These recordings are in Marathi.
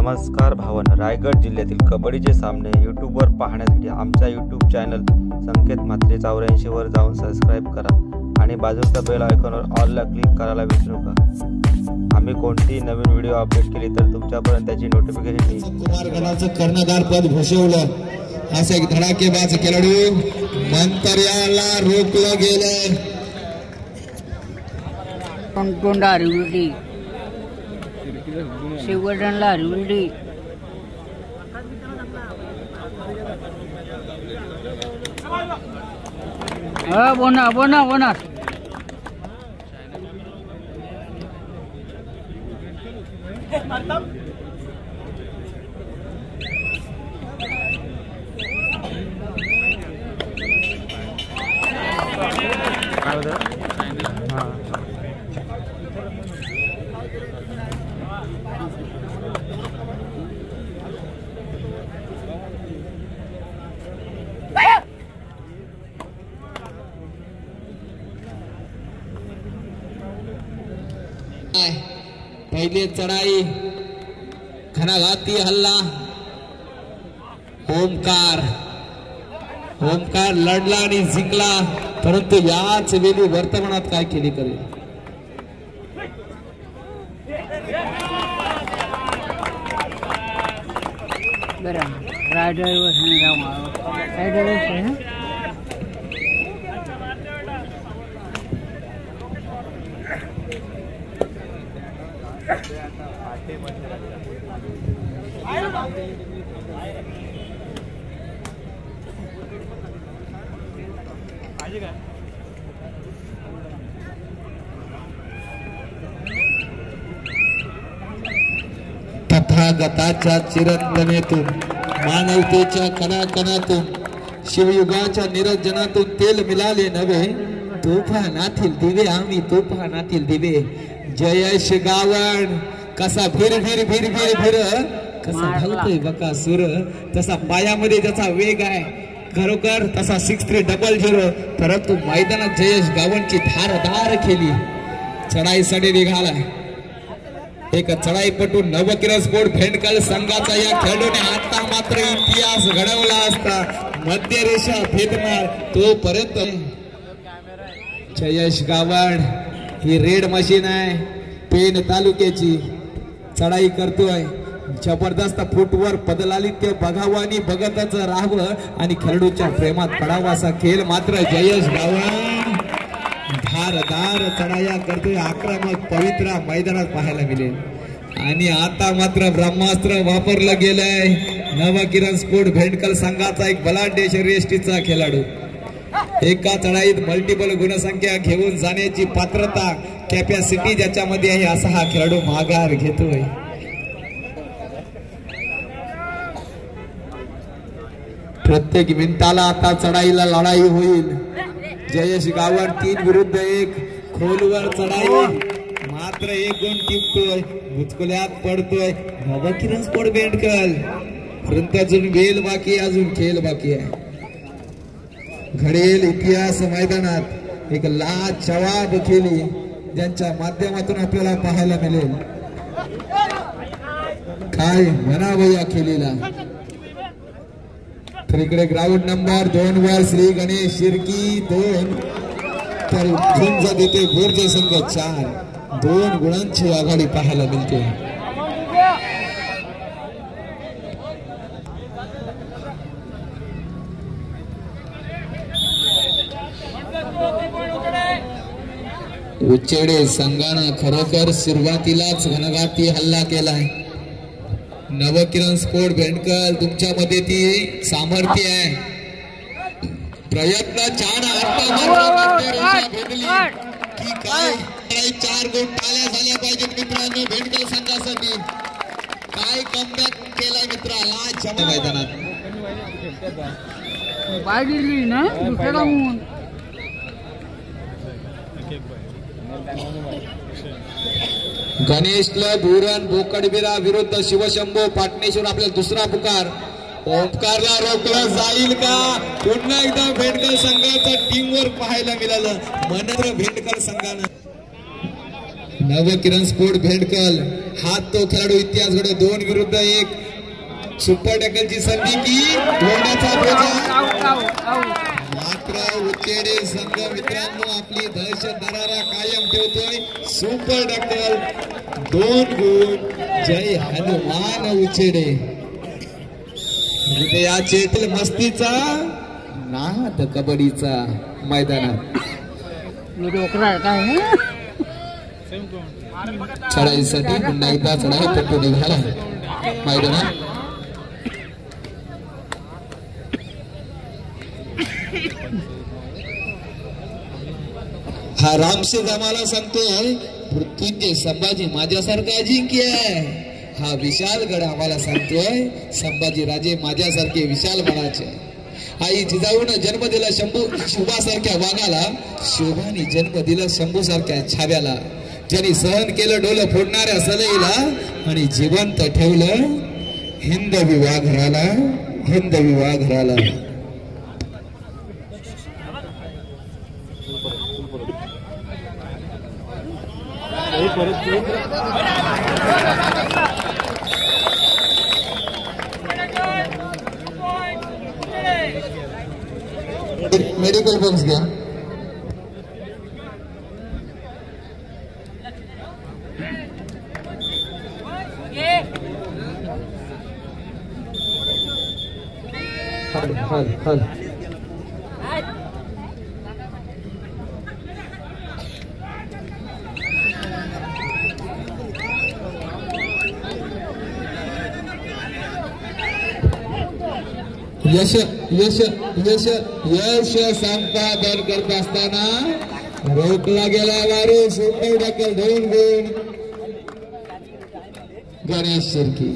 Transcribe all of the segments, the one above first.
नमस्कार भावना, रायगड जिल्ह्यातील कबड्डीचे सामने यूट्यूबवर पाहण्यासाठी आमच्या यूट्यूब चॅनल संकेत म्हात्रे 84 वर जाऊन सबस्क्राइब करा आणि बाजूच्या बेल आयकॉनवर ऑलला क्लिक करायला विसरू नका। आम्ही कोणतीही नवीन व्हिडिओ अपडेट केली तर तुमच्यापर्यंत त्याची नोटिफिकेशन येईल। कुमार गणाचं कर्णधार पद भूषवलं असे एक धडाकेबाज खेळाडू मंतर्याला रोखलं गेलं। पंकोंडा हरिवली शिवगडला हरिवली बोना बोना बोना पहले चढ़ाई घनाघाती हल्ला ओमकार लढला आणि जिंकला, परंतु याच वेळी वर्तमानात काय केली करेल बरं रायडर तथागताच्या चिरंतनेतून मानवतेच्या कणाकणातून शिवयुगाच्या निरंजनातून तेल मिळाले नवे, तुफानातील दिवे आम्ही तुफानातील दिवे। जयेश गावण कसा फिर फिर फिर फिर फिर कसा घालतोय बकासूर, तसा पायामध्ये ज्याचा वेग आहे खरोखर तसा 6300, परंतु मैदानात जयेश गावणची धारदार केली। चढाईसाठी निघाला एक चढाईपटू नवकिरण स्पोर्ट भेंडकल संघाचा या खेळाडूने आता मात्र इतिहास घडवला असता। मध्य रेषा भेदणार तोपर्यंत जयेश गावण ही रेड मशीन आहे, पेन तालुक्याची चढाई करतोय। जबरदस्त फुटवर पदलालित्य बघावं आणि बघतच राहावं आणि खेळाडूच्या प्रेमात पडावा असा खेळ मात्र जयेश गावण धारदार चढाया करतोय। आक्रमक पवित्र मैदानात पाहायला मिळेल आणि आता मात्र ब्रह्मास्त्र वापरलं गेलंय। नवकिरण स्पोर्ट भेंडकल संघाचा एक बलाढ्य शर्यष्टीचा खेळाडू, एका चढाईत मल्टिपल गुणसंख्या घेऊन जाण्याची पात्रता कॅपॅसिटी ज्याच्यामध्ये आहे असा हा खेळाडू माघार घेतोय। प्रत्येक मिनिटाला आता चढाईला लढाई होईल। जयेश गावण 3 विरुद्ध 1 खोलवर चढाई मात्र 1 गुण टिपतोय, बुचकुल्यात पडतोय। नवकिरण स्पोर्ट भेंडकल परंतु अजून वेल बाकी, अजून खेळ बाकी आहे। घडेल इतिहास मैदानात एक लाजवाब केली ज्यांच्या माध्यमातून आपल्याला पाहायला मिळेल। काय म्हणावं या खेळीला। तर इकडे ग्राउंड नंबर 2 वर श्री गणेश शिर्की 2 तर झुंज देते बोर्जे संघ 4, 2 गुणांची आघाडी पाहायला मिळते। उच्चेडे संघानं खरोखर सुरुवातीलाच घनघाती हल्ला केलाय। नवकिरण स्पोर्ट भेंडकल तुमच्यामध्ये ती सामर्थ्य आहे, प्रयत्न छान की काय 4 गुण टाळ्या झाल्या पाहिजेत मित्रांनो भेंडकल संघासाठी। काय कमबॅक केलाय मित्राला मैदानात गणेशला धुरण बोकडबिरा विरुद्ध शिवशंभो पाटणेश्वर आपल्याला दुसरा पुकार। ओमकारला रोखलं जाईल का? पुन्हा एकदा भेंडकर संघाचा टीमवर पाहायला मिळालं। मनोर भेंडकर संघानं नवकिरण स्पोर्ट भेंडकल हात तो खेळाडू इतिहास घडव 2 विरुद्ध 1 सुपर टॅकलची संधी की लोण्याचा बोजा मात्र उचेडे संघ मित्रांनो आपली दहशत दरारा कायम ठेवतोय सुपर टॅकल 2 गुण जय हनुमान उचेडे या चेतील मस्तीचा नाद कबड्डीचा मैदानात चढाईसाठी पुन्हा एकदा चढाई पट्टू निघाला मैदानात हा रामसिंग आम्हाला सांगतोय मृत्यूंजय संभाजी माझ्यासारखा अजिंक्य आहे हा विशाल गड आम्हाला सांगतोय संभाजी राजे माझ्यासारखे विशाल मनाचे आई जिजाऊन जन्म दिला शंभू शुभासारख्या वाघाला शोभाने जन्म दिला शंभू सारख्या छाव्याला ज्यांनी सहन केलं डोलं फोडणाऱ्या सलईला आणि जिवंत ठेवलं हिंद विवाघराला हिंद विवाघराला मेडिकल बॉक्स घ्या हल यश यश यश यश संपादन करत असताना रोखला गेला वारू सुपर टॅकल 2 गुण गणेश शिर्की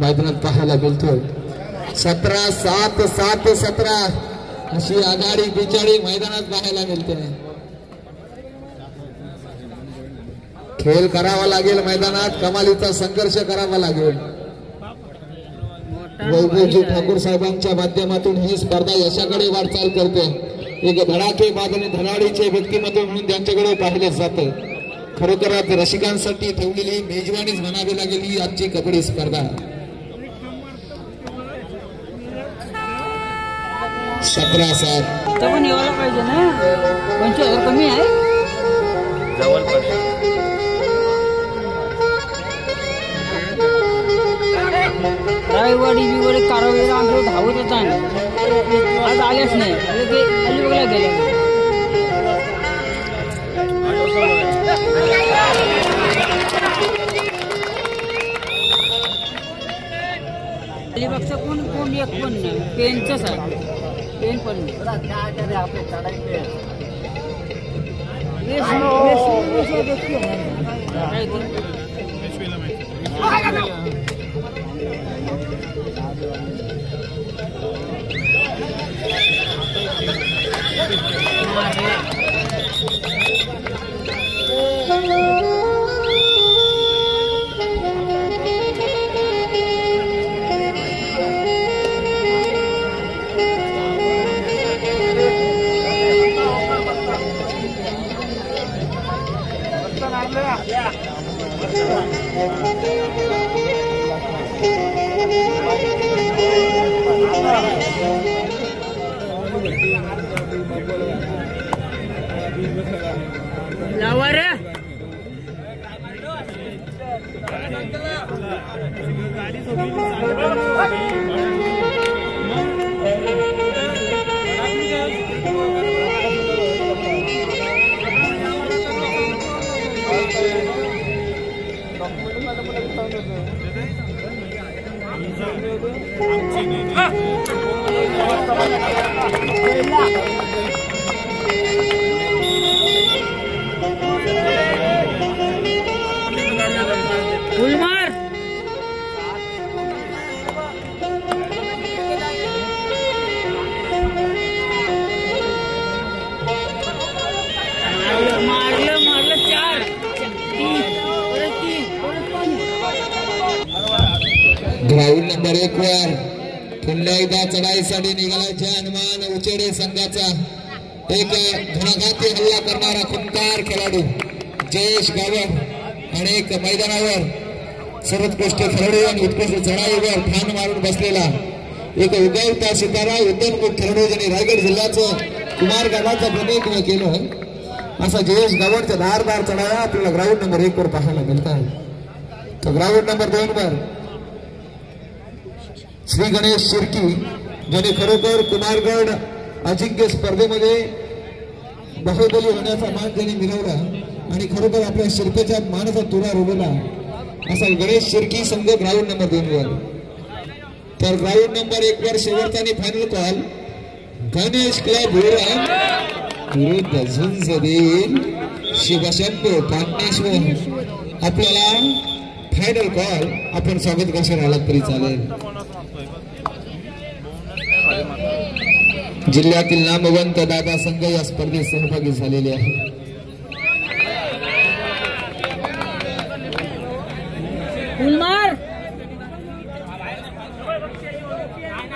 मैदानात पाहायला मिळतोय 17-7 7-17 अशी आघाडी बिचारी मैदानात पाहायला मिळते खेळ करावा लागेल मैदानात कमालीचा संघर्ष करावा लागेल वैभवजी ठाकूर साहेबांच्या माध्यमातून ही स्पर्धा यशाकडे वाटचाल करते एक धडाकेबाज आणि धडाडीचे व्यक्तिमत्व म्हणून त्यांच्याकडे पाहिले जाते खरोखरच रसिकांसाठी ठेवलेली मेजवानीच म्हणावी लागेल ही आजची कबड्डी स्पर्धा 17-7 पण यायला पाहिजे ना 25,000 कमी आहे रायवाडी बिवाडी कारवाईला आमचं धावतच आहे आज आल्याच नाही अलिबागला गेल्या अलिबागचं कोण कोण एक पण नाही पेनचंच आहे पेन पण फुलमार मारलं 4 ग्राउंड नंबर 1 वर पुन्हा एकदा चढाईसाठी निघाल्याच्या हनुमान उचेडे संघाचा एक धनाघाती हल्ला करणारा खुंकार खेळाडू जयेश गावड अनेक मैदानावर सर्वोत्कृष्ट खेळाडू आणि उत्कृष्ट चढाईवर ठाण मारून बसलेला एक उगवता सितारा उद्योन्मुख खेळाडू ज्यांनी रायगड जिल्ह्याचं कुमार गावाचं प्रतिनिधित्व केलं असा जयेश गावडचा धारदार चढाया आपल्याला ग्राउंड नंबर 1 वर पाहायला मिळतात. तर ग्राउंड नंबर 2 वर श्री गणेश शिर्की ज्याने खरोखर कुमारगड अजिंक्य स्पर्धेमध्ये बाहुबली होण्याचा मान ज्यांनी मिळवला आणि खरोखर आपल्या शिरपेच्या मानाचा तुरा रोवला असा गणेश शिर्की संघ ग्राउंड नंबर 2 वर. तर ग्राउंड नंबर 1 वर शेवटचा आणि फायनल कॉल गणेश क्लब विरुद्ध झुंज देईल शिवशंभू पाटणेश्वर. आपल्याला फायनल कॉल आपण स्वागत करणार आलात तरी चालेल. जिल्ह्यातील नामवंत दादा संघ या स्पर्धेत सहभागी झालेले आहे. फुलमार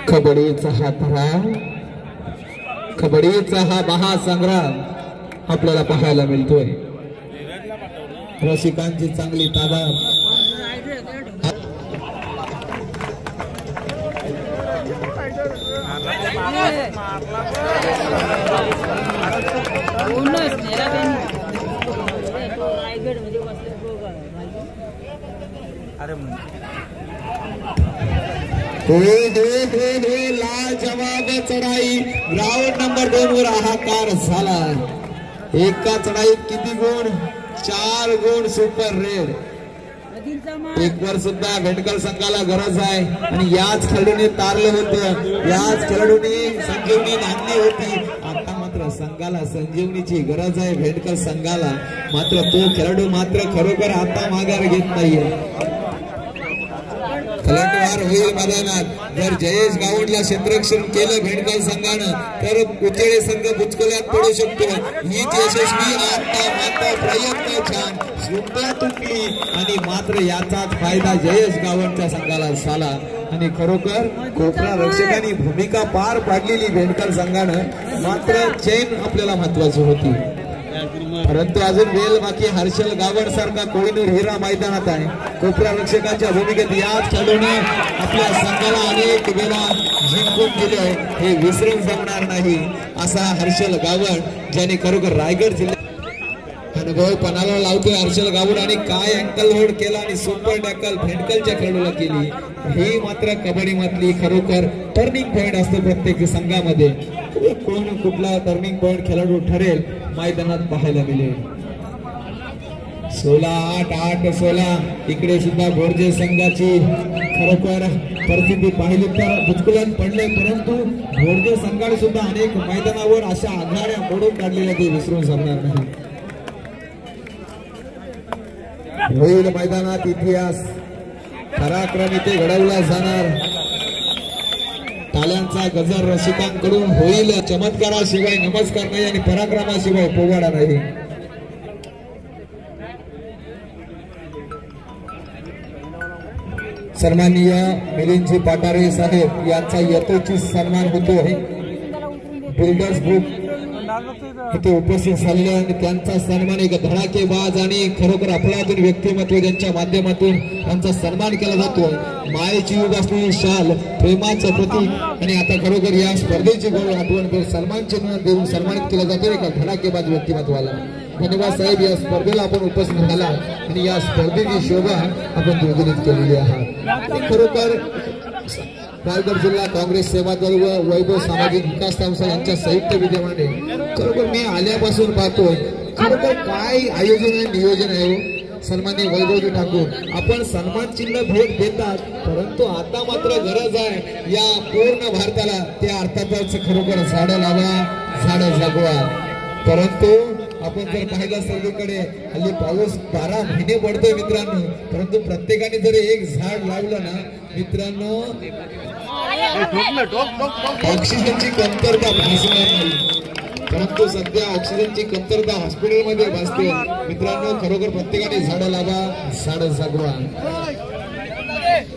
कबड्डीचा हा थराव कबड्डीचा हा महासंग्राम आपल्याला पाहायला मिळतोय. रसिकांची चांगली तादाद लाजवाब चढाई ग्राउंड नंबर 2 वर हाहाकार झाला. एका चढाईत किती गुण 4 गुण सुपर रेड. एक वर सुद्धा भेटकर संघाला गरज आहे आणि याच खेळाडूने तारलं होतं याच खेळाडूने संजीवनी आणली होती. आता मात्र संघाला संजीवनीची गरज आहे भेटकर संघाला मात्र तो खेळाडू मात्र खरोखर आता माघार घेत नाहीये. फलटवार होईल मैदानात जर जयेश गावडला क्षेत्ररक्षण केलं भेटकर संघानं तर उचेडे संघ बुचकल्यात पडू शकतो. हीच यशस्वी आता मात्र प्रयत्न छान शृंखला तुटली आणि मात्र याचाच फायदा जयेश गावडच्या संघाला झाला आणि खरोखर कोपरा रक्षकांनी भूमिका पार पाडलेली भेटकर संघानं मात्र चेन आपल्याला महत्वाची होती. परंतु अजून वेळ बाकी. हर्षल गावड सारखा कोहिनूर हिरा मैदानात आहे. कोपरा रक्षकांच्या भूमिकेत याच खेळाडूने आपल्या संघाला अनेक वेळा जिंकून दिले हे विसरून जमणार नाही असा हर्षल गावड ज्याने खरोखर रायगड जिल्ह्यात अनुभव पणाला लावतोय. हर्षल गावड आणि काय अँकल होल्ड केला आणि सुपर टॅकल भेटकलच्या खेळाडूला केली. ही मात्र कबड्डी मधली खरोखर टर्निंग पॉइंट असतो प्रत्येक संघामध्ये. कोण कुठला टर्निंग पॉइंट खेळाडू ठरेल मैदानात पाहायला मिळेल. 16-8-8-16 इकडे सुद्धा गोरजे संघाची खरोखर परिस्थिती पाहिली तर बुचकुल्यात पडले परंतु गोरजे संघाने सुद्धा अनेक मैदानावर अशा आघाड्या मोडून काढलेल्या ते विसरून जमणार नाही. होईल मैदानात इतिहास पराक्रम इथे घडवला जाणार. ताल्यांचा गजर रसिकांकडून होईल. चमत्काराशिवाय नमस्कार नाही आणि पराक्रमाशिवाय पोवाडा नाही. सन्माननीय मिलिंदजी पाटारे साहेब यांचा यथोचित सन्मान होतोय. बिल्डर्स ग्रुप इथे उपस्थित झालेले आणि त्यांचा सन्मान एक धडाकेबाज आणि खरोखर अफलातून व्यक्तिमत्व ज्यांच्या माध्यमातून त्यांचा सन्मान केला जातो. मायेची युग असलेली शाल प्रेमाचं प्रतीक आणि आता खरोखर या स्पर्धेची गोड आठवण सन्मान चिन्ह देऊन सन्मानित केला जातो एका धडाकेबाज व्यक्तिमत्वाला. धन्यवाद साहेब. या स्पर्धेला आपण उपस्थित झाला आणि या स्पर्धेची शोभा आपण द्विगुणित केलेली आहात. खरोखर रायगड जिल्हा काँग्रेस सेवा दल व वैभव सामाजिक विकास संस्था यांच्या संयुक्त विद्यमाने खरोखर मी आल्यापासून पाहतोय खरोखर काय आयोजन आहे नियोजन आहे. सन्माननीय वैभवजी ठाकूर आपण सन्मान चिन्ह भेट देतात, परंतु आता मात्र गरज आहे या पूर्ण भारताला त्या अर्थातच खरोखर झाडं लावा, झाडं जगवा. परंतु आपण जर पाहिलं सगळीकडे हल्ली पाऊस 12 महिने पडतोय मित्रांनो, परंतु प्रत्येकाने जर एक झाड लावलं ना मित्रांनो ऑक्सिजनची कमतरता भासणार नाही. परंतु सध्या ऑक्सिजनची कमतरता हॉस्पिटलमध्ये भासते. मित्रांनो खरोखर प्रत्येकाने झाडं लावा, झाडं जगवा.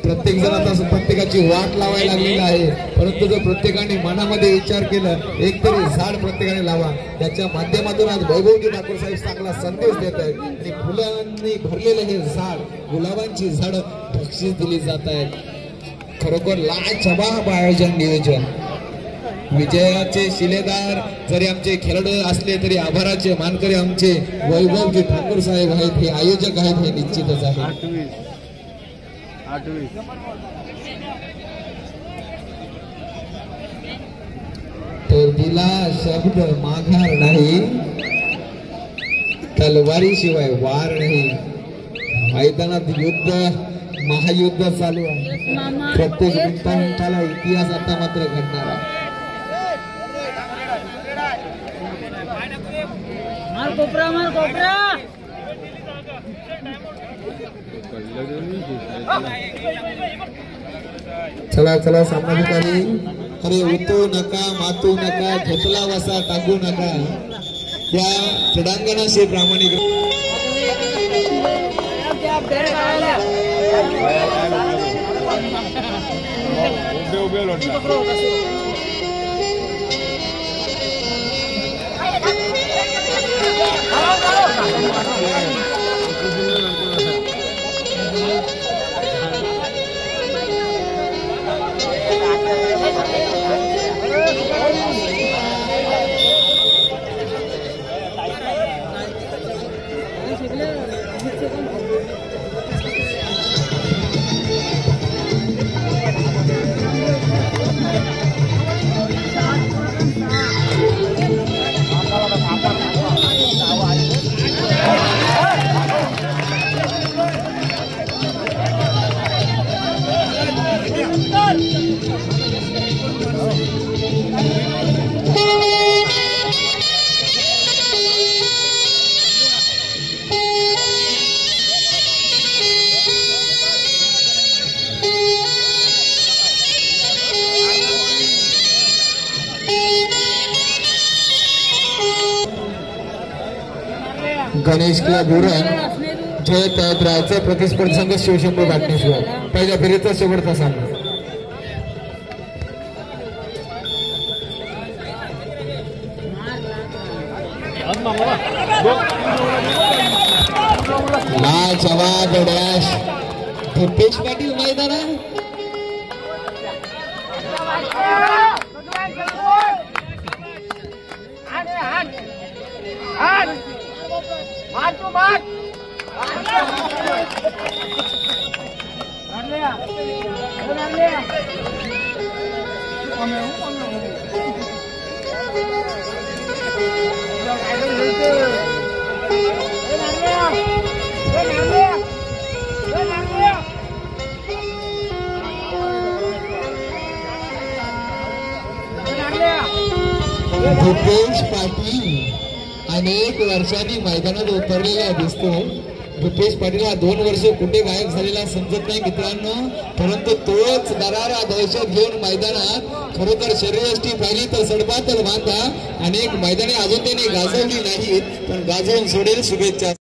प्रत्येक जण आता प्रत्येकाची वाट लावायला लागलेला आहे, परंतु जर प्रत्येकाने मनामध्ये विचार केला एक तरी झाड प्रत्येकाने लावा. त्याच्या माध्यमातून आज वैभवजी ठाकूर साहेब चांगला संदेश देत आहेत आणि फुलांनी भरलेले हे झाड, गुलाबांची झाडं बक्षीस दिली जात आहेत. खरोखर लाजवाब आयोजन नियोजन. विजयाचे शिलेदार जरी आमचे खेळाडू असले तरी आभाराचे मानकरी आमचे वैभवजी ठाकूर साहेब आहेत, हे आयोजक आहेत, हे निश्चितच आहे. तर दिला शब्द माघार नाही, तलवारी शिवाय वार नाही. मैदानात युद्ध, महायुद्ध चालू आहे. प्रत्येक मिनिटाला इतिहास आता मात्र घडणार आहे. मार कोपरा, मार कोपरा. चला चला सामाजिकारी. अरे उतू नका, मातू नका, घेतला वसा टाकू नका. त्या क्रीडांगणाशी प्रामाणिक गणेश किंवा बुरण जय तळतरावचा प्रतिस्पर्धी संघ शिवशंभू घाटनेश्वर. पहिल्या फेरीचा शेवटचा सामना. लाजवाब डॅश भूपेश पाटील मैदानात. भूपेश पाटील अनेक वर्षांनी मैदानात उतरलेला दिसतो. भूपेश पाटील हा 2 वर्ष कुठे गायब झालेला समजत नाही मित्रांनो, परंतु तोच दरारा दहशत घेऊन मैदानात खरोखर शरीरयष्टी पाहिली तर सडपातल बांधा. अनेक मैदाने अजून त्याने गाजवली नाहीत, पण गाजवून सोडेल. शुभेच्छा.